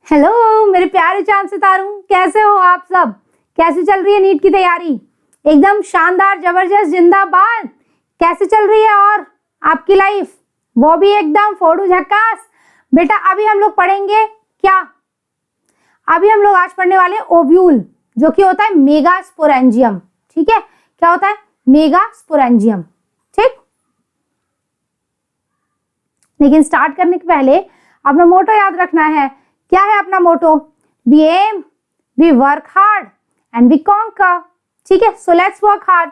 Hello मेरे प्यारे चांद सितारों, कैसे हो आप सब? कैसी चल रही है नीट की तैयारी? एकदम शानदार, जबरदस्त, जिंदाबाद। कैसे चल रही है और आपकी लाइफ? वो भी एकदम फोड़ू झक्कास। बेटा अभी हम लोग पढ़ेंगे क्या? अभी हम लोग आज पढ़ने वाले ओव्यूल, जो कि होता है मेगास्पोरेंजियम। ठीक है, क्या होता है? मेगास्पोरेंजियम। ठीक, लेकिन स्टार्ट करने के पहले अपना मोटो याद रखना है। क्या है अपना motto? We aim, we work hard and we conquer. ठीक है, so let's work hard.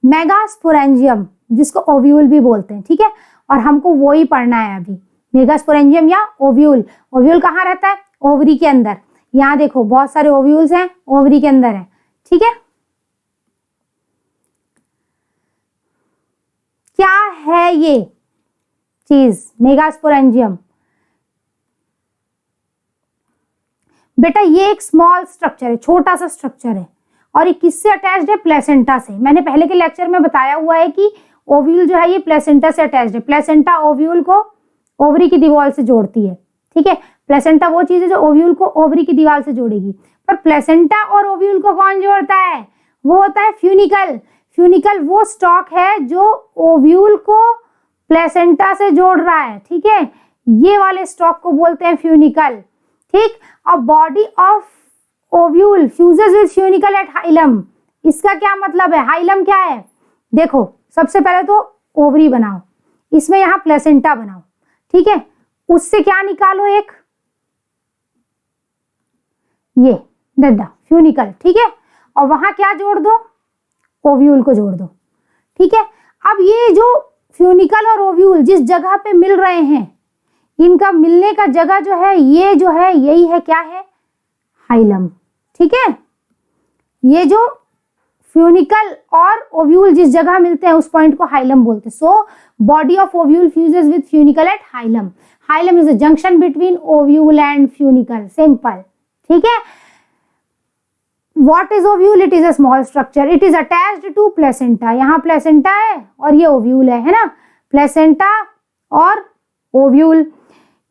Megasporangium, जिसको ओव्यूल भी बोलते हैं। ठीक है, और हमको वो ही पढ़ना है अभी, मेगास्पोरेंजियम या ओव्यूल। ओव्यूल कहाँ रहता है? ओवरी के अंदर। यहाँ देखो बहुत सारे ओव्यूल्स हैं, ओवरी के अंदर है। ठीक है, क्या है ये चीज मेगास्पोरेंजियम? बेटा ये एक स्मॉल स्ट्रक्चर है, छोटा सा स्ट्रक्चर है, और ये किससे अटैच्ड है? प्लेसेंटा से। मैंने पहले के लेक्चर में बताया हुआ है कि ओव्यूल जो है ये प्लेसेंटा से अटैच्ड है। प्लेसेंटा ओव्यूल को ओवरी की दीवार से जोड़ती है। ठीक है, प्लेसेंटा वो चीज है जो ओव्यूल को ओवरी की दीवार से जोड़ेगी। पर प्लेसेंटा और ओव्यूल को कौन जोड़ता है? वो होता है फ्यूनिकल। फ्यूनिकल वो स्टॉक है जो ओव्यूल को प्लेसेंटा से जोड़ रहा है। ठीक है, ये वाले स्टॉक को बोलते हैं फ्यूनिकल। ठीक, और body of ovule fuses with funicle at hilum. इसका क्या मतलब है? हाइलम क्या है? देखो सबसे पहले तो ओवरी बनाओ, इसमें यहां प्लेसेंटा बनाओ। ठीक है, उससे क्या निकालो? एक ये डड्डा फ्यूनिकल। ठीक है, और वहां क्या जोड़ दो? ओव्यूल को जोड़ दो। ठीक है, अब ये जो फ्यूनिकल और ओव्यूल जिस जगह पे मिल रहे हैं, इनका मिलने का जगह जो है ये जो है यही है, क्या है? हाइलम। ठीक है, ये जो फ्यूनिकल और ओव्यूल जिस जगह मिलते हैं उस पॉइंट को हाइलम बोलते हैं। So body of ovule fuses with funicle at hilum. Hilum is a junction between ovule and funicle. Simple. ठीक है, What is ovule? It is a small structure. It is attached to placenta. यहाँ placenta है और ये ovule है ना? Placenta और ovule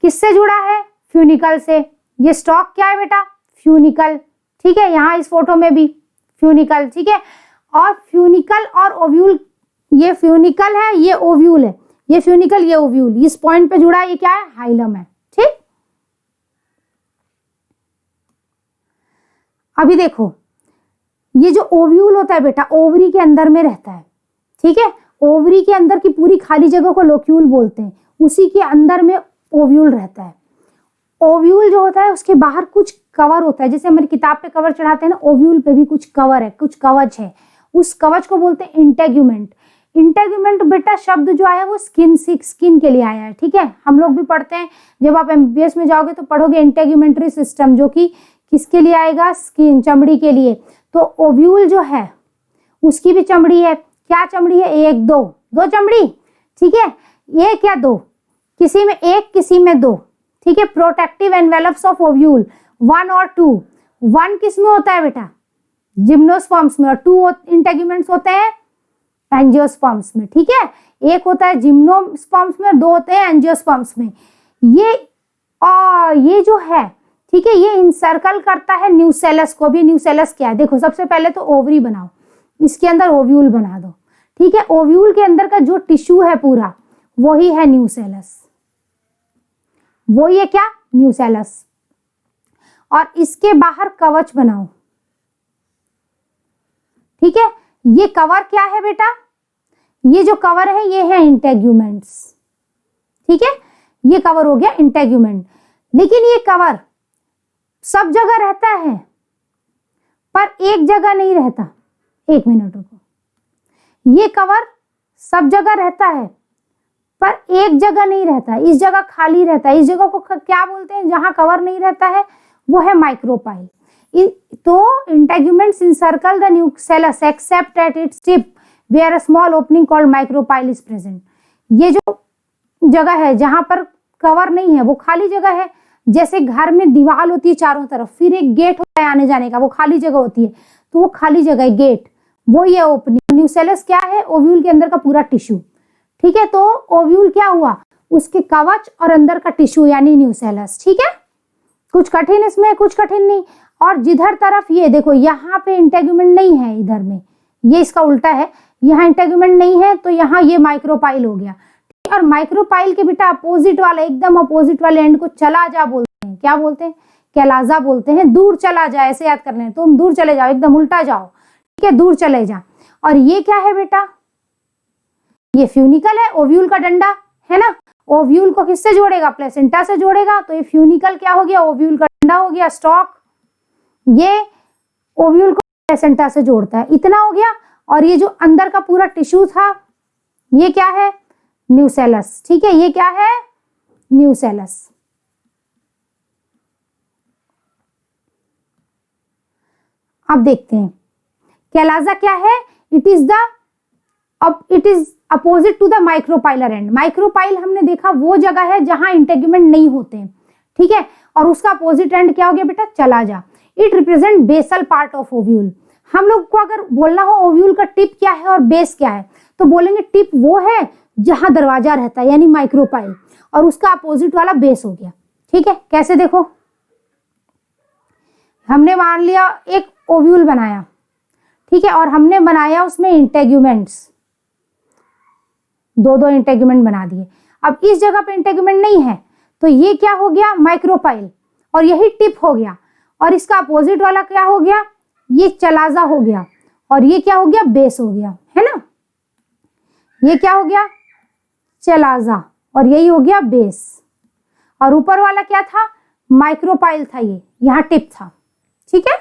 किससे जुड़ा है? फ्यूनिकल से। ये स्टॉक क्या है बेटा? फ्यूनिकल। ठीक है, यहाँ इस फोटो में भी फ्यूनिकल। ठीक है, और फ्यूनिकल और ओव्यूल, ये फ्यूनिकल है, ये ओव्यूल है। ये फ्यूनिकल, ये ओव्यूल, इस पॉइंट पे जुड़ा है। ये क्या है? हाइलम है। ठीक, अभी देखो ये जो ओव्यूल होता है बेटा ओवरी के अंदर में रहता है। ठीक है, ओवरी के अंदर की पूरी खाली जगह को लोक्यूल बोलते हैं। उसी के अंदर में ओव्यूल रहता है। ओव्यूल जो होता है उसके बाहर कुछ कवर होता है, जैसे हमारी किताब पे कवर चढ़ाते हैं ना, ओव्यूल पे भी कुछ कवर है, कुछ कवच है। उस कवच को बोलते हैं इंटेग्यूमेंट। इंटेग्यूमेंट बेटा शब्द जो आया वो स्किन के लिए आया है। ठीक है, हम लोग भी पढ़ते हैं, जब आप एमबीबीएस में जाओगे तो पढ़ोगे इंटेग्यूमेंट्री सिस्टम, जो कि किसके लिए आएगा? स्किन, चमड़ी के लिए। तो ओव्यूल जो है उसकी भी चमड़ी है। क्या चमड़ी है? एक, दो चमड़ी। ठीक है, एक या दो, किसी में एक किसी में दो। ठीक है, प्रोटेक्टिव एनवेलप्स ऑफ ओव्यूल 1 और 2। 1 किस में होता है बेटा? जिम्नोस्पर्म्स में, और 2 इंटेग्यूमेंट्स होते हैं एंजियोस्पर्म्स में। ठीक है, एक होता है जिम्नोस्पर्म्स में और 2 होते हैं एंजियोस्पर्म्स में। ये जो है, ठीक है, ये इंसर्कल करता है न्यूसेलस को भी। न्यूसेलस क्या है? देखो सबसे पहले तो ओवरी बनाओ, इसके अंदर ओव्यूल बना दो। ठीक है, ओव्यूल के अंदर का जो टिश्यू है पूरा वही है न्यूसेलस। वो ये क्या? न्यूसेलस। और इसके बाहर कवच बनाओ। ठीक है, ये कवर क्या है बेटा? ये जो कवर है ये है इंटेग्यूमेंट्स। ठीक है, ये कवर हो गया इंटेग्यूमेंट। लेकिन ये कवर सब जगह रहता है पर एक जगह नहीं रहता। एक मिनट रुको, ये कवर सब जगह रहता है पर एक जगह नहीं रहता, इस जगह खाली रहता है। इस जगह को क्या बोलते हैं? जहां कवर नहीं रहता है वो है माइक्रोपाइल। तो integuments encircle the nucellus except at its tip where a small opening called micropyle is present. ये जो जगह है जहां पर कवर नहीं है वो खाली जगह है। जैसे घर में दीवार होती है चारों तरफ, फिर एक गेट होता है आने जाने का, वो खाली जगह होती है, तो वो खाली जगह है गेट, वो ये ओपनिंग। न्यूसेलस क्या है? ओव्यूल के अंदर का पूरा टिश्यू। ठीक है, तो ओव्यूल क्या हुआ, उसके कवच और अंदर का टिश्यू यानी न्यूसेलस। ठीक है, कुछ कठिन इसमें, कुछ कठिन नहीं। और जिधर तरफ ये देखो, यहाँ पे इंटेगुमेंट नहीं है, इधर में ये इसका उल्टा है, यहाँ इंटेगुमेंट नहीं है, तो यहाँ ये माइक्रोपाइल हो गया। और माइक्रोपाइल के बेटा अपोजिट वाला, एकदम अपोजिट वाले एंड को चलाजा बोलते हैं। क्या बोलते हैं, कैलाजा बोलते हैं। दूर चला जा, ऐसे याद करना है, तुम दूर चले जाओ, एकदम उल्टा जाओ। ठीक है, दूर चले जा। और ये क्या है बेटा, ये फ्यूनिकल है, ओव्यूल का डंडा है ना। ओव्यूल को किससे जोड़ेगा, प्लेसेंटा से जोड़ेगा, तो ये फ्यूनिकल क्या हो गया, ओव्यूल का डंडा हो गया, स्टॉक। ये ओव्यूल को प्लेसेंटा से जोड़ता है, इतना हो गया। और ये जो अंदर का पूरा टिश्यू था, ये क्या है, न्यूसेलस। ठीक है, ये क्या है, न्यूसेलस। अब देखते हैं कैलाजा क्या है, it is opposite to the micropylar end. Micropyle हमने देखा वो जगह है जहां इंटेगुमेंट नहीं होते हैं। ठीक है, और उसका अपोजिट एंड क्या हो गया बेटा, चला जा। It represent basal part of ovule. हम लोग को अगर बोलना हो ओव्यूल का टिप क्या है और बेस क्या है, तो बोलेंगे टिप वो है जहां दरवाजा रहता है यानी माइक्रोपाइल, और उसका अपोजिट वाला बेस हो गया। ठीक है, कैसे देखो, हमने मान लिया एक ओव्यूल बनाया, ठीक है, और हमने बनाया उसमें इंटेगुमेंट्स, दो इंटेगुमेंट बना दिए। अब इस जगह पे इंटेगुमेंट नहीं है, तो ये क्या हो गया, माइक्रोपाइल, और यही टिप हो गया। और इसका अपोजिट वाला क्या हो गया, ये चलाजा हो गया, और ये क्या हो गया, बेस हो गया, है ना। ये क्या हो गया, चलाजा, और यही हो गया बेस। और ऊपर वाला क्या था, माइक्रोपाइल था, ये यहाँ टिप था। ठीक है,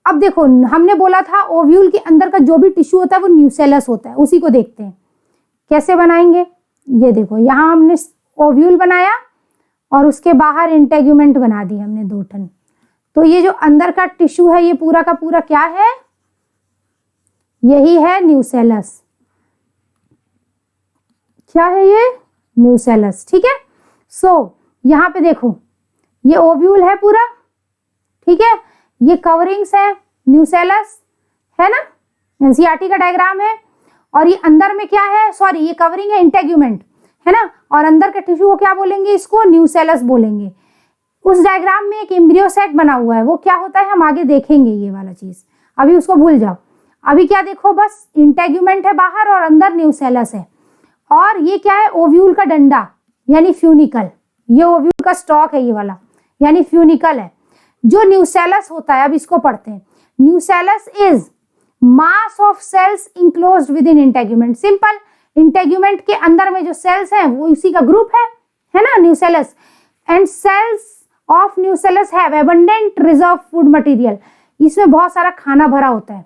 अब देखो हमने बोला था ओव्यूल के अंदर का जो भी टिश्यू होता है वो न्यूसेलस होता है, उसी को देखते हैं कैसे बनाएंगे। ये देखो, यहाँ हमने ओव्यूल बनाया और उसके बाहर इंटेगुमेंट बना दिए हमने 2 टन। तो ये जो अंदर का टिश्यू है ये पूरा का पूरा क्या है, यही है न्यूसेलस। क्या है ये, न्यूसेलस। ठीक है, सो यहाँ पे देखो ये ओव्यूल है पूरा, ठीक है, ये कवरिंग्स है, न्यूसेलस है ना, एनसीईआरटी का डायग्राम है। और ये अंदर में क्या है, सॉरी ये कवरिंग है इंटेगुमेंट, है ना, और अंदर के टिश्यू को क्या बोलेंगे, इसको न्यूसेलस बोलेंगे। उस डायग्राम में एक एम्ब्रियो सैक बना हुआ है, वो क्या होता है हम आगे देखेंगे, ये वाला चीज अभी उसको भूल जाओ। अभी क्या देखो, बस इंटेगुमेंट है बाहर और अंदर न्यूसेलस है। और ये क्या है, ओव्यूल का डंडा यानी फ्यूनिकल, ये ओव्यूल का स्टॉक है ये वाला यानी फ्यूनिकल है। जो न्यूसेलस होता है, अब इसको पढ़ते हैं। Nucellus is mass of cells enclosed within integument. Simple, integument के अंदर में जो सेल्स हैं वो इसी का ग्रुप है ना, nucellus. And cells of nucellus have abundant reserve food material. इसमें बहुत सारा खाना भरा होता है।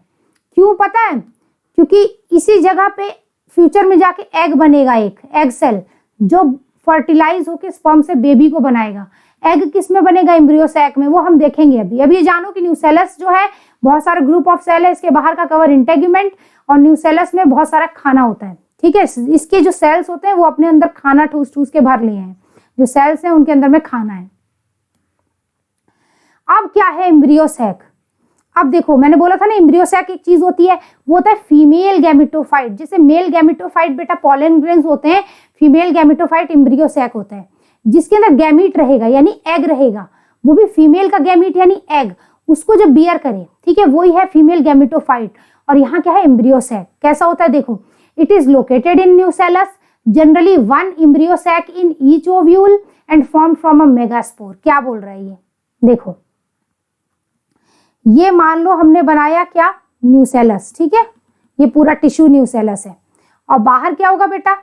क्यों पता है, क्योंकि इसी जगह पे फ्यूचर में जाके एग बनेगा, एक एग सेल जो फर्टिलाइज होकर स्पर्म से बेबी को बनाएगा। एग किस में बनेगा, एम्ब्रियो सैक में, वो हम देखेंगे अभी। अभी ये जानो कि न्यूसेलस जो है बहुत सारे ग्रुप ऑफ सेल है, इसके बाहर का कवर इंटेगुमेंट, और न्यूसेलस में बहुत सारा खाना होता है। ठीक है, इसके जो सेल्स होते हैं वो अपने अंदर खाना ठूस ठूस के भर लिए हैं, जो सेल्स हैं उनके अंदर में खाना है। अब क्या है एम्ब्रियो सैक, अब देखो मैंने बोला था ना एम्ब्रियो सैक एक चीज होती है, वो होता है फीमेल गैमेटोफाइट। जैसे मेल गैमेटोफाइट बेटा पॉलन ग्रेन्स होते हैं, फीमेल गैमेटोफाइट एम्ब्रियो सैक होता है, जिसके अंदर गैमीट रहेगा यानी एग रहेगा, वो भी फीमेल का गैमीट यानी एग, उसको जब बियर करे, ठीक है, वही है फीमेल गैमेटोफाइट। और यहाँ क्या है, एम्ब्रियो सैक। कैसा होता है देखो, it is located in nucellus, generally 1 embryo sac in each ovule and form from a megaspore. क्या बोल रहा है ये, देखो ये मान लो हमने बनाया क्या, न्यूसेलस, ठीक है, ये पूरा टिश्यू न्यूसेलस है, और बाहर क्या होगा बेटा,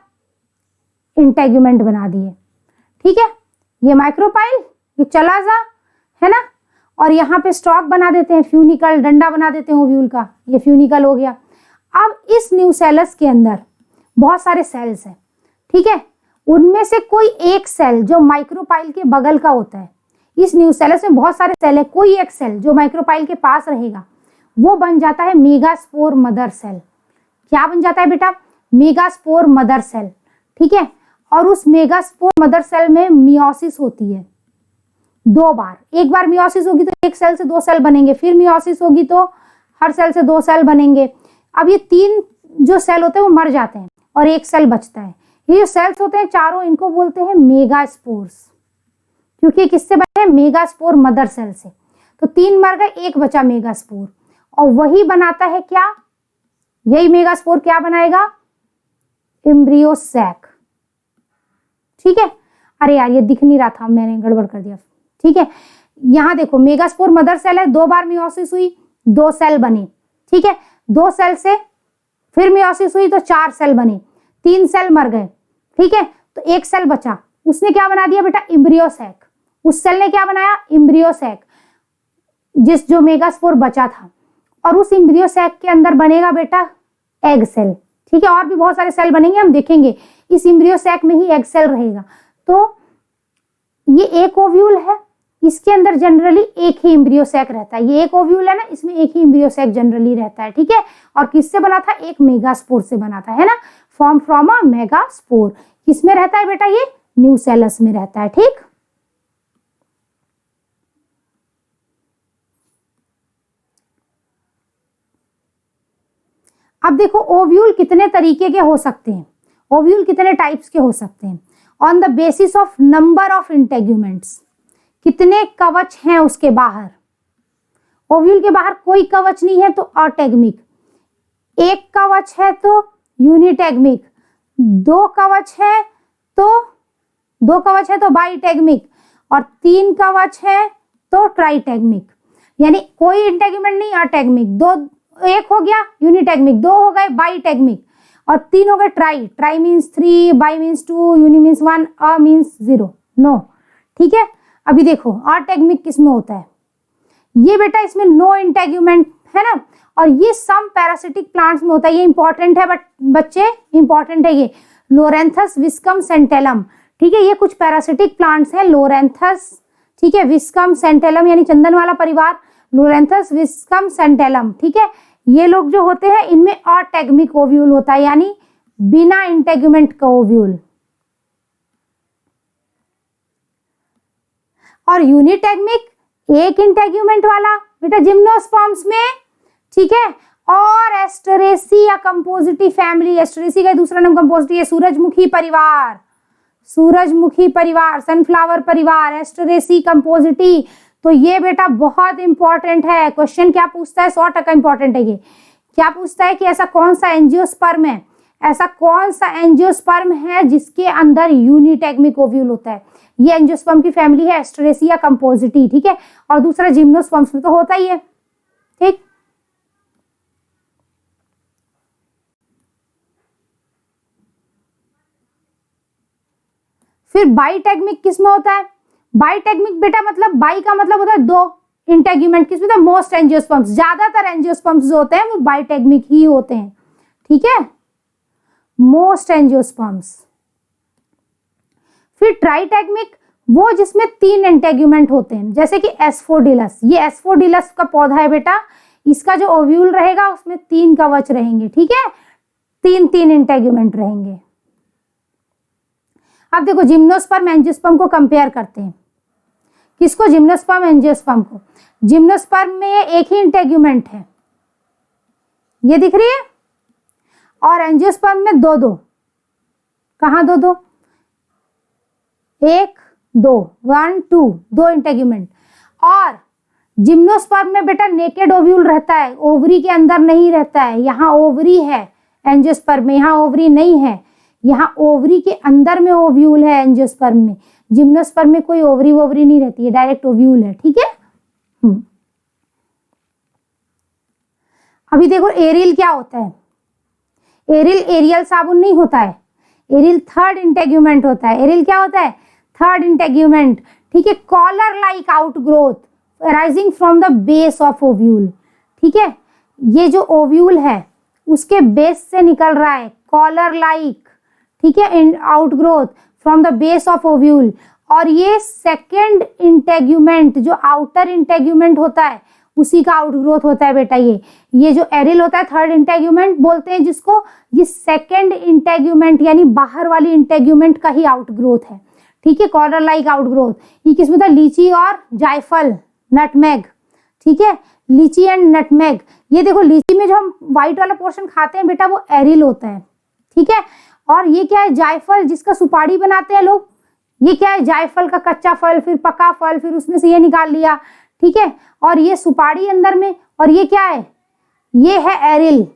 इंटेगुमेंट बना दिए, ठीक है, ये माइक्रोपाइल, ये चलाजा है ना, और यहाँ पे स्टॉक बना देते हैं, फ्यूनिकल डंडा बना देते हैं ओव्यूल का, ये फ्यूनिकल हो गया। अब इस न्यूसेलस के अंदर बहुत सारे सेल्स हैं, ठीक है, उनमें से कोई एक सेल जो माइक्रोपाइल के बगल का होता है, इस न्यूसेलस में बहुत सारे सेल है, कोई एक सेल जो माइक्रोपाइल के पास रहेगा वो बन जाता है मेगास्पोर मदर सेल। क्या बन जाता है बेटा, मेगास्पोर मदर सेल, ठीक है। और उस मेगास्पोर मदर सेल में मियोसिस होती है, 2 बार, एक बार मियोसिस होगी तो एक सेल से 2 सेल बनेंगे, फिर मियोसिस होगी तो हर सेल से 2 सेल बनेंगे। अब ये 3 जो सेल होते हैं वो मर जाते हैं और एक सेल बचता है। ये जो सेल्स होते हैं चारों, इनको बोलते हैं मेगास्पोर्स, क्योंकि किससे बने हैं? मेगास्पोर मदर सेल से। तो 3 मर गए, एक बचा मेगास्पोर, और वही बनाता है क्या? यही मेगास्पोर क्या बनाएगा? Embryo sac. ठीक है, अरे यार ये दिख नहीं रहा था, मैंने गड़बड़ कर दिया। ठीक है, यहां देखो मेगास्पोर मदर सेल है, 2 बार मियोसिस हुई, 2 सेल बने। ठीक है, 2 सेल से फिर मियोसिस हुई तो 4 सेल बने, 3 सेल मर गए। ठीक है, तो एक सेल बचा, उसने क्या बना दिया बेटा? Embryo sac. उस सेल ने क्या बनाया? एम्ब्रियो सैक, जिस जो मेगास्पोर बचा था। और उस एम्ब्रियो सैक के अंदर बनेगा बेटा एग सेल। ठीक है, और भी बहुत सारे सेल बनेंगे, हम देखेंगे। इस एम्ब्रियो सैक में ही एग सेल रहेगा। तो ये एक ओव्यूल है, इसके अंदर जनरली एक ही एम्ब्रियो सैक रहता है। ये एक ओव्यूल है ना, इसमें एक ही एम्ब्रियो सैक जनरली रहता है। ठीक है, और किससे बना था? एक मेगास्पोर से बना था, है ना, फॉर्म फ्रॉम अ मेगास्पोर। किसमें रहता है बेटा? ये न्यूसेलस में रहता है। ठीक, अब देखो ओव्यूल कितने तरीके के हो सकते हैं, ओव्यूल कितने टाइप्स के हो सकते हैं। On the basis of number of integuments, कितने कवच हैं उसके बाहर। ओव्यूल के बाहर कोई कवच नहीं है तो अटेग्मिक, एक कवच है तो यूनिटेग्मिक, 2 कवच है तो बाईटेग्मिक, और 3 कवच है तो ट्राइटेग्मिक। यानी कोई इंटेग्यूमेंट नहीं, अटेग्मिक। 2, एक हो गया यूनिटेग्मिक, 2 हो गए बाईटेग्मिक, और 3 हो गए tri. Tri means 3, bi means 2, uni means 1, a means 0, no. ठीक है, अभी देखो अटेग्मिक किसमें होता है? ये बेटा इसमें नो इंटेग्यूमेंट है ना, और ये सम पैरासिटिक प्लांट्स में होता है। ये इंपॉर्टेंट है बच्चे, इंपॉर्टेंट है ये। लोरेंथस विस्कम सेंटेलम। ठीक है, ये कुछ पैरासिटिक प्लांट्स हैं, लोरेंथस, ठीक है, विस्कम सेंटेलम यानी चंदन वाला परिवार, लोरेंथस विस्कम सेंटेलम। ठीक है, ये लोग जो होते हैं इनमें अटेग्मिक ओव्यूल होता है, यानी बिना इंटेग्यूमेंट का ओव्यूल। और यूनिटेग्मिक, एक इंटेग्यूमेंट वाला बेटा जिम्नोस्पर्म्स में। ठीक है, और एस्टरेसी या कंपोजिटी फैमिली, एस्टरेसी का दूसरा नाम कंपोजिटी है, सूरजमुखी परिवार, सूरजमुखी परिवार, सनफ्लावर परिवार, एस्टरेसी, कंपोजिटी। तो ये बेटा बहुत इंपॉर्टेंट है। क्वेश्चन क्या पूछता है? 100% इंपॉर्टेंट है ये। क्या पूछता है कि ऐसा कौन सा एंजियोस्पर्म है, ऐसा कौन सा एंजियोस्पर्म है जिसके अंदर यूनिटेग्मिक ओव्यूल होता है। ये एंजियोस्पर्म की फैमिली है एस्टरेसी या कंपोजिटी। ठीक है, और दूसरा जिम्नोस्पर्म्स में तो होता ही है। ठीक, फिर बाईटेग्मिक किसमें होता है? बाईटेग्मिक बेटा मतलब बाई का मतलब होता है 2 इंटेग्यूमेंट। किसमें होता है? मोस्ट एंजियोस्पर्म्स, ज्यादातर एंजियोस्पर्म्स जो होते हैं वो बाईटेग्मिक ही होते हैं। ठीक है, मोस्ट एंजियोस्पर्म्स। फिर ट्राइटेग्मिक, वो जिसमें 3 इंटेग्यूमेंट होते हैं, जैसे कि एस्फोडिलस। ये एस्फोडिलस का पौधा है बेटा, इसका जो ओव्यूल रहेगा उसमें 3 कवच रहेंगे। ठीक है, 3 इंटेग्यूमेंट रहेंगे। अब देखो जिम्नोस्पर्म एंजियोस्पर्म को कंपेयर करते हैं। किसको? जिम्नोस्पर्म एंजियोस्पर्म को। जिम्नोस्पर्म में ये एक ही इंटेग्यूमेंट है, ये दिख रही है, और एंजियोस्पर्म में 2-2। कहाँ 2-2? 1, 2, 1, 2, 2 इंटेग्यूमेंट। और जिम्नोस्पर्म में बेटा नेकेड ओव्यूल रहता है, ओवरी के अंदर नहीं रहता है। यहाँ ओवरी है एंजियोस्पर्म में, यहाँ ओवरी नहीं है। यहाँ ओवरी के अंदर में ओव्यूल है एंजियोस्पर्म में। जिम्नोस्पर्म में कोई ओवरी नहीं रहती है, डायरेक्ट ओव्यूल है। ठीक है, अभी देखो एरिल क्या होता है? एरिल एरियल साबुन नहीं होता है, एरिल 3rd इंटेग्यूमेंट होता है। एरिल क्या होता है? 3rd integument. ठीक है, collar like outgrowth arising from the base of ovule. ठीक है, ये जो ओव्यूल है उसके बेस से निकल रहा है, कॉलर लाइक। ठीक है, outgrowth from the base of ovule. और ये 2nd इंटेग्यूमेंट जो आउटर इंटेग्यूमेंट होता है उसी का आउटग्रोथ होता है बेटा। ये जो एरिल होता है 3rd इंटेग्यूमेंट बोलते हैं जिसको, ये 2nd इंटेग्यूमेंट यानी बाहर वाली इंटेग्यूमेंट का ही आउटग्रोथ है। ठीक है, कॉर्डर लाइक आउटग्रोथ। ये किसमें था, लीची और जायफल, नटमेग, ठीक है, लीची एंड नटमेग। ये देखो लीची में जो हम व्हाइट वाला पोर्शन खाते हैं बेटा वो एरिल होता है, ठीक है। और ये क्या है, जायफल, जिसका सुपारी बनाते हैं लोग, ये क्या है, जायफल का कच्चा फल, फिर पका फल, फिर उसमें से ये निकाल लिया, ठीक है। और ये सुपारी अंदर में, और ये क्या है, ये है एरिल।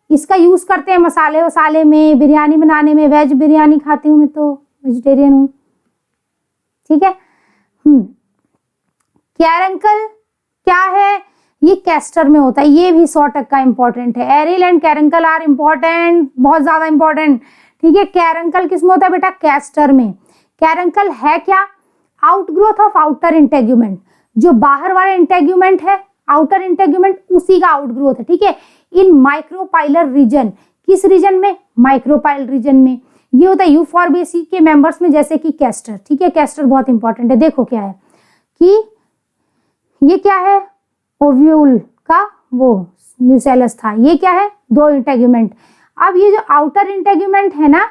इसका यूज करते हैं मसाले वसाले में, बिरयानी बनाने में। वेज बिरयानी खाती हूँ मैं, तो वेजिटेरियन हूँ, ठीक है। कैरंकल क्या है, ये कैस्टर में होता है, ये भी 100% इंपॉर्टेंट है। Aryl and caruncle are important, बहुत ज्यादा इंपॉर्टेंट, ठीक है। कैरंकल किसमें होता है बेटा, कैस्टर में। कैरंकल है क्या, आउटग्रोथ ऑफ आउटर इंटेग्यूमेंट, जो बाहर वाला इंटेग्यूमेंट है, आउटर इंटेग्यूमेंट, उसी का आउटग्रोथ है, ठीक है। इन माइक्रोपाइलर रीजन, किस रीजन में, माइक्रोपाइल रीजन में। ये होता है यूफॉर्बिएसी के मेंबर्स में, जैसे कि कैस्टर, ठीक है। कैस्टर बहुत इंपॉर्टेंट है। देखो क्या है कि ये क्या है, ओव्यूल का वो न्यूसेलस था, ये क्या है, 2 इंटेग्यूमेंट। अब ये जो आउटर इंटेग्यूमेंट है ना,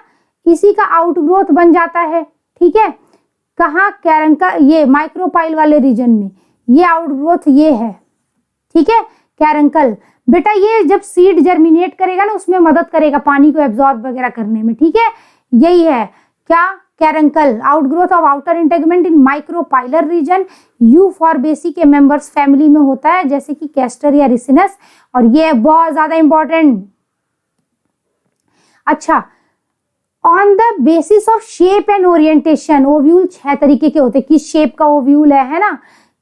इसी का आउटग्रोथ बन जाता है, ठीक है। कहाँ, कैरंकल, ये माइक्रोपाइल वाले रीजन में, ये आउटग्रोथ ये है, ठीक है, कैरंकल। बेटा ये जब सीड जर्मिनेट करेगा ना, उसमें मदद करेगा पानी को एब्जॉर्ब वगैरह करने में, ठीक है। यही है क्या, caruncle, outgrowth of outer integument in micropylar region, Euphorbiaceae के मेंबर्स फैमिली में होता है, जैसे कि कैस्टर या रिसिनस। और ये बहुत ज्यादा इंपॉर्टेंट। अच्छा, on the basis of shape and orientation, ovule 6 तरीके के होते हैं। किस शेप का ओव्यूल है ना,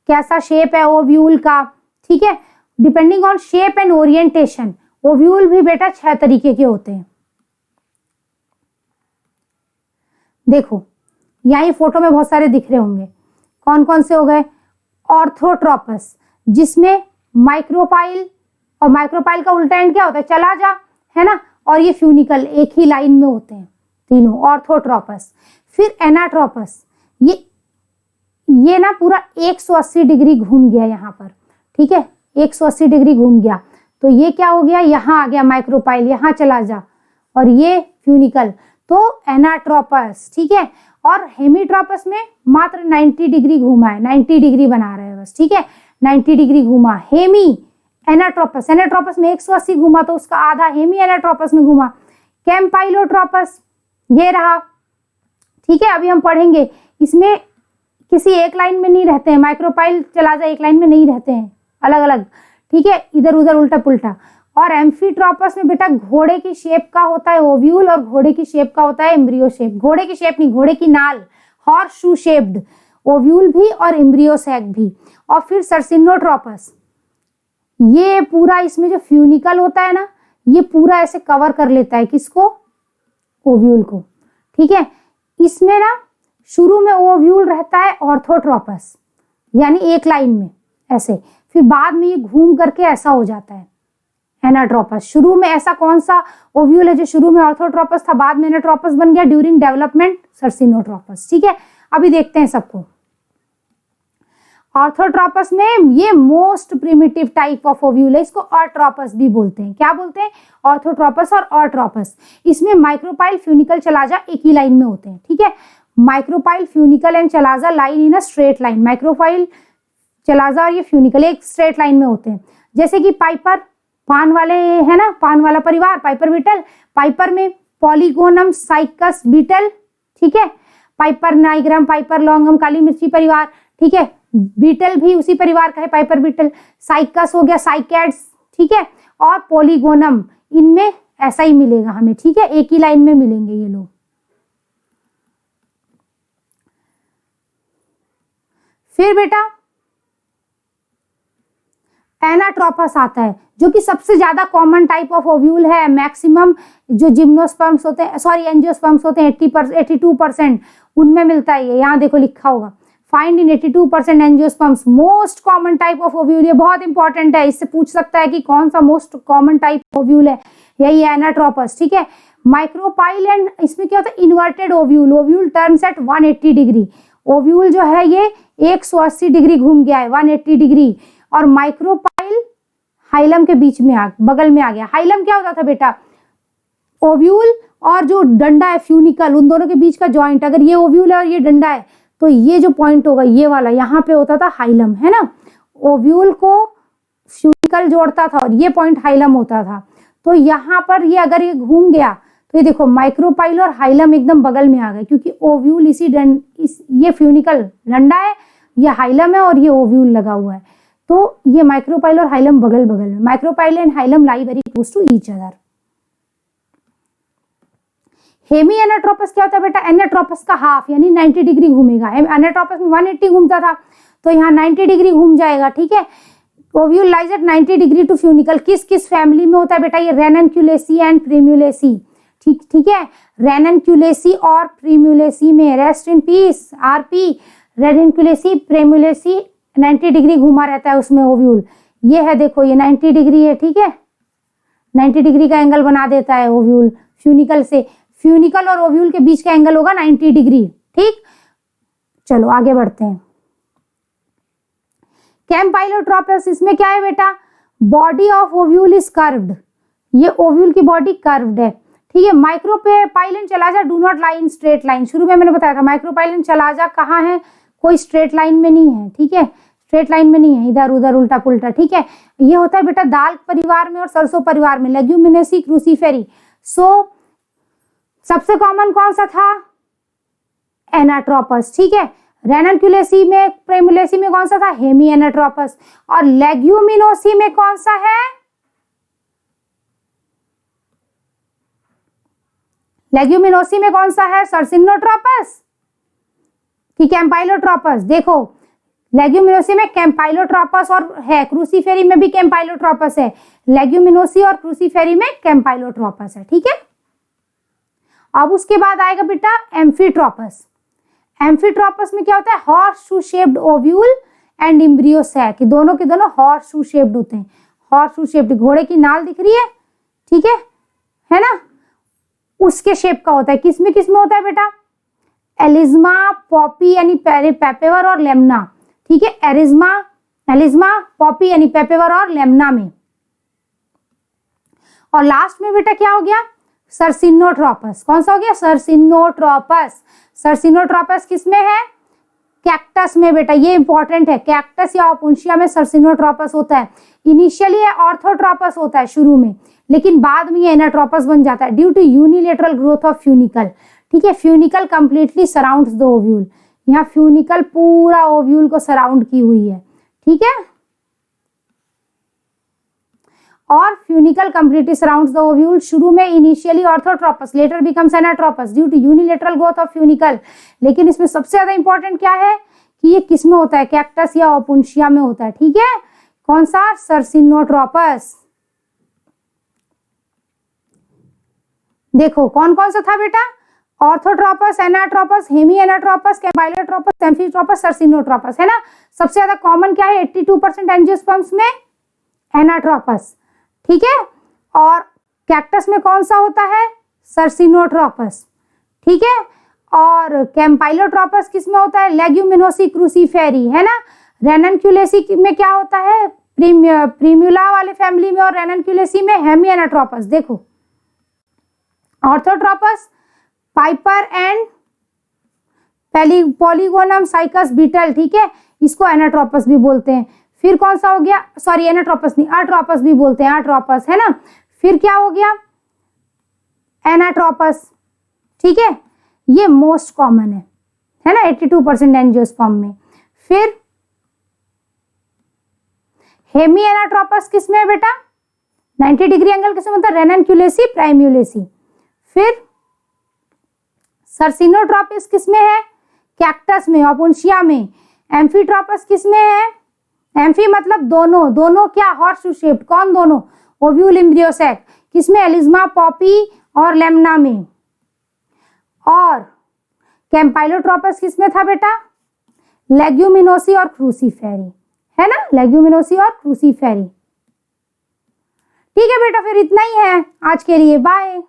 कैसा शेप है ओव्यूल का, ठीक है। Depending on shape and orientation, ovule भी बेटा 6 तरीके के होते हैं। देखो यहाँ फोटो में बहुत सारे दिख रहे होंगे, कौन कौन से हो गए, ऑर्थोट्रोपस, जिसमें माइक्रोपाइल, और माइक्रोपाइल का उल्टा एंड क्या होता है, चला जा, है ना। और ये फ्यूनिकल एक ही लाइन में होते हैं तीनों, ऑर्थोट्रोपस। फिर एनाट्रोपस, ये ना पूरा 180 डिग्री घूम गया यहाँ पर, ठीक है, 180 डिग्री घूम गया, तो ये क्या हो गया, यहाँ आ गया माइक्रोपाइल, यहाँ चला जा, और ये फ्यूनिकल, तो एनाट्रोपस, ठीक है। और हेमीट्रोपस में मात्र 90 डिग्री घूमा है, 90 डिग्री बना रहा है बस, ठीक है, 90 डिग्री घूमा। हेमी एनाट्रोपस, एनाट्रोपस में 180 घूमा, तो उसका आधा हेमी एनाट्रोपस में घूमा। कैम्पाइलोट्रोपस ये रहा, ठीक है। अभी हम पढ़ेंगे, इसमें किसी एक लाइन में नहीं रहते हैं, माइक्रोपाइल चला जाए एक लाइन में नहीं रहते हैं, अलग अलग, ठीक है, इधर उधर उल्टा पुल्टा। और एम्फीट्रोपस में बेटा घोड़े की शेप का होता है ओव्यूल, और घोड़े की शेप का होता है एम्ब्रियो शेप। घोड़े की शेप नहीं, घोड़े की नाल, हॉर्स शू शेप्ड, ओव्यूल भी और एम्ब्रियो सैक भी। और फिर सर्सिनोट्रोपस, ये पूरा इसमें जो फ्यूनिकल होता है ना, ये पूरा ऐसे कवर कर लेता है किसको, ओव्यूल को, ठीक है। इसमें ना शुरू में ओव्यूल रहता है ऑर्थोट्रोपस, यानी एक लाइन में ऐसे, फिर बाद में ये घूम करके ऐसा हो जाता है एनाट्रोपस। शुरू में ऐसा कौन सा ओव्यूल है जो शुरू में ऑर्थोट्रोपस था, बाद में एनाट्रोपस बन गया, ड्यूरिंग डेवलपमेंट सर्सिनोट्रोपस, ठीक है। अभी देखते हैं सबको। ऑर्थोट्रोपस में ये most primitive type of ovule है, इसको ऑट्रोपस भी बोलते हैं। क्या बोलते हैं, ऑर्थोट्रोपस और ऑट्रोपस। इसमें माइक्रोपाइल, फ्यूनिकल, चलाजा एक ही लाइन में होते हैं, ठीक है। Micropyle, funicle and chalaza line in a straight line, micropyle, chalaza और ये फ्यूनिकल एक स्ट्रेट लाइन में होते हैं। जैसे कि पाइपर, पान वाले है ना, पान वाला परिवार, पाइपर बीटल, पाइपर में पॉलीगोनम साइकस बीटल, ठीक है। पाइपर नाइग्राम, पाइपर लॉन्गम, काली मिर्ची परिवार, ठीक है। बीटल भी उसी परिवार का है, पाइपर बीटल। साइकस हो गया साइकैड्स, ठीक है। और पॉलीगोनम, इनमें ऐसा ही मिलेगा हमें, ठीक है, एक ही लाइन में मिलेंगे ये लोग। फिर बेटा एनाट्रोपस आता है, जो कि सबसे ज्यादा कॉमन टाइप ऑफ ओव्यूल है। मैक्सिमम जो जिम्नोस्पर्म्स होते हैं, सॉरी एंजियोस्पर्म्स होते हैं 82% उनमें मिलता है ये, यहाँ देखो लिखा होगा, find in 82% angiosperms, most common type of ovule. ये बहुत इंपॉर्टेंट है, इससे पूछ सकता है कि कौन सा मोस्ट कॉमन टाइप ओव्यूल है, यही है एनाट्रोपस, ठीक है। माइक्रोपाइल एंड इसमें क्या होता है, inverted ovule, ovule turns eight 180 degree, ovule जो है ये 180 डिग्री घूम गया है, 180 डिग्री। और माइक्रोपाइल हाइलम के बीच में बगल में आ गया। हाइलम क्या होता था बेटा, ओव्यूल और जो डंडा है फ्यूनिकल, उन दोनों के बीच का जॉइंट, अगर ये ओव्यूल है और ये डंडा है तो ये जो पॉइंट होगा ये वाला, यहाँ पे होता था हाइलम, है ना। ओव्यूल को फ्यूनिकल जोड़ता था और ये पॉइंट हाइलम होता था। तो यहाँ पर ये अगर ये घूम गया तो ये देखो माइक्रोपाइल और हाइलम एकदम बगल में आ गए, क्योंकि ओव्यूल ये फ्यूनिकल डंडा है, ये हाइलम है और ये ओव्यूल लगा हुआ है। तो ये माइक्रोपाइल और हाइलम बगल बगल में, micropyle and hilum lie very close to each other. Hemianatropous क्या होता है बेटा, एनाट्रोपस का हाफ यानी 90 डिग्री घूमेगा। एनाट्रोपस में 180 घूमता था तो यहाँ 90 डिग्री घूम जाएगा, ठीक है। Ovule lies at 90 degree to funicle. किस किस फैमिली में होता है बेटा, ये रेननक्यूलेसी एंड प्रीम्यूलेसी, ठीक है। रेननक्यूलेसी और प्रीम्यूलेसी में, rest in peace RP. Ranunculaceae Primulaceae 90 degree घुमा रहता है उसमें ओव्यूल। ये है देखो, ये 90 डिग्री है, ठीक है, 90 डिग्री का एंगल बना देता है ओव्यूल फ्यूनिकल से। फ्यूनिकल और ओव्यूल के बीच का एंगल होगा 90 डिग्री, ठीक। चलो आगे बढ़ते हैं। कैम्पाइलोट्रोपस, इसमें क्या है बेटा, body of ovule is curved, ये ओव्यूल की बॉडी कर्व्ड है, ठीक है। Micropyle and chalaza do not lie in straight line, शुरू में मैंने बताया था माइक्रोपाइलन चलाजा कहाँ है, कोई स्ट्रेट लाइन में नहीं है, ठीक है, स्ट्रेट लाइन में नहीं है, इधर उधर उल्टा पुल्टा, ठीक है। ये होता है बेटा दाल परिवार में और सरसों परिवार में, लेग्यूमिनेसी क्रूसीफेरी। सो सबसे कॉमन कौन सा था, एनाट्रोपस, ठीक है। रेननक्यूलेसी में प्रीम्यूलेसी में कौन सा था, हेमी एनाट्रोपस। और लेग्यूमिनोसी में कौन सा है, लेग्यूमिनोसी में कौन सा है, सर्सिनोट्रोपस कि कैम्पाइलोट्रोपस। देखो लेग्यूमिनोसी में कैम्पाइलोट्रोपस और है, क्रूसीफेरी में भी कैम्पाइलोट्रोपस है, लेग्यूमिनोसी और क्रूसीफेरी में कैम्पाइलोट्रोपस है, ठीक है। अब उसके बाद आएगा बेटा एम्फीट्रोपस। एम्फीट्रोपस में क्या होता है, horseshoe shaped ovule and embryo sac, दोनों के दोनों हॉर्स शू शेप्ड होते हैं। हॉर्स शू शेप्ड, घोड़े की नाल दिख रही है, ठीक है ना, उसके शेप का होता है। किसमें किसमें होता है बेटा, एलिज्मा, पॉपी यानी पेपेवर और लेमना, ठीक है। एलिज्मा, पॉपी यानी पेपेवर और लेमना में। और लास्ट में बेटा क्या हो गया, सर्सिनोट्रोपस। कौन सा हो गया, सर्सिनोट्रोपस। सर्सिनोट्रोपस किसमें है, कैक्टस में बेटा, ये इंपॉर्टेंट है, कैक्टस या ओपुंशिया में सर्सिनोट्रोपस होता है। इनिशियली ये ऑर्थोट्रोपस होता है शुरू में, लेकिन बाद में ये एनाट्रोपस बन जाता है due to unilateral growth of funicle, ठीक है। Funicle completely surrounds the ovule, यहाँ फ्यूनिकल पूरा ओव्यूल को सराउंड की हुई है, ठीक है। और funicle completely surrounds the ovule, शुरू में initially orthotropous, later becomes anatropous due to unilateral growth of funicle. लेकिन इसमें सबसे ज्यादा इंपॉर्टेंट क्या है कि ये किस में होता है, कैक्टस या ओपुंशिया में होता है, ठीक है। कौन सा, सर्सिनोट्रोपस। देखो कौन कौन सा था बेटा, ऑर्थोट्रोपस, एनाट्रोपस, हेमी एनाट्रोपस, कैम्पाइलोट्रोपस, एम्फीट्रोपस, सर्सिनोट्रोपस, है ना। सबसे ज्यादा कॉमन क्या है, 82% एंजियोस्पर्म्स में एनाट्रोपस, ठीक है। और कैक्टस में कौन सा होता है, सर्सिनोट्रोपस, ठीक है। और कैम्पाइलोट्रोपस किस में होता है, लेग्यूमिनोसी क्रूसीफेरी, है ना। रेननक्यूलेसी में क्या होता है, प्रीम्यूला वाले फैमिली में, और रेननक्यूलेसी में हेमी एनाट्रोपस। देखो orthotropous, Piper and Polygonum Cycas betel, ठीक है, इसको एनाट्रोपस भी बोलते हैं। फिर कौन सा हो गया, सॉरी एनाट्रोपस नहीं, अट्रोपस भी बोलते हैं, अट्रोपस, है ना। फिर क्या हो गया, एनाट्रोपस, ठीक है, ये मोस्ट कॉमन है ना, 82% एंजियोस्पर्म में। फिर हेमी एनाट्रोपस किसमें है बेटा, 90 डिग्री एंगल किसमें होता है, रेननक्यूलेसी, प्राइम्यूलेसी। फिर सर्सिनोट्रोपस किसमें है, कैक्टस में, ओपुंशिया में। एम्फीट्रोपस किसमें है, एम्फी मतलब दोनों, दोनों क्या, हॉर्स शू शेप्ड, कौन दोनों, ओव्यूल एम्ब्रियो सैक, किसमें, एलिज्मा, पॉपी और लेमना में। और कैम्पाइलोट्रोपस किसमें था बेटा, लेग्यूमिनोसी और क्रूसीफेरी, है ना, लेग्यूमिनोसी और क्रूसीफेरी। ठीक है बेटा, फिर इतना ही है आज के लिए, बाय।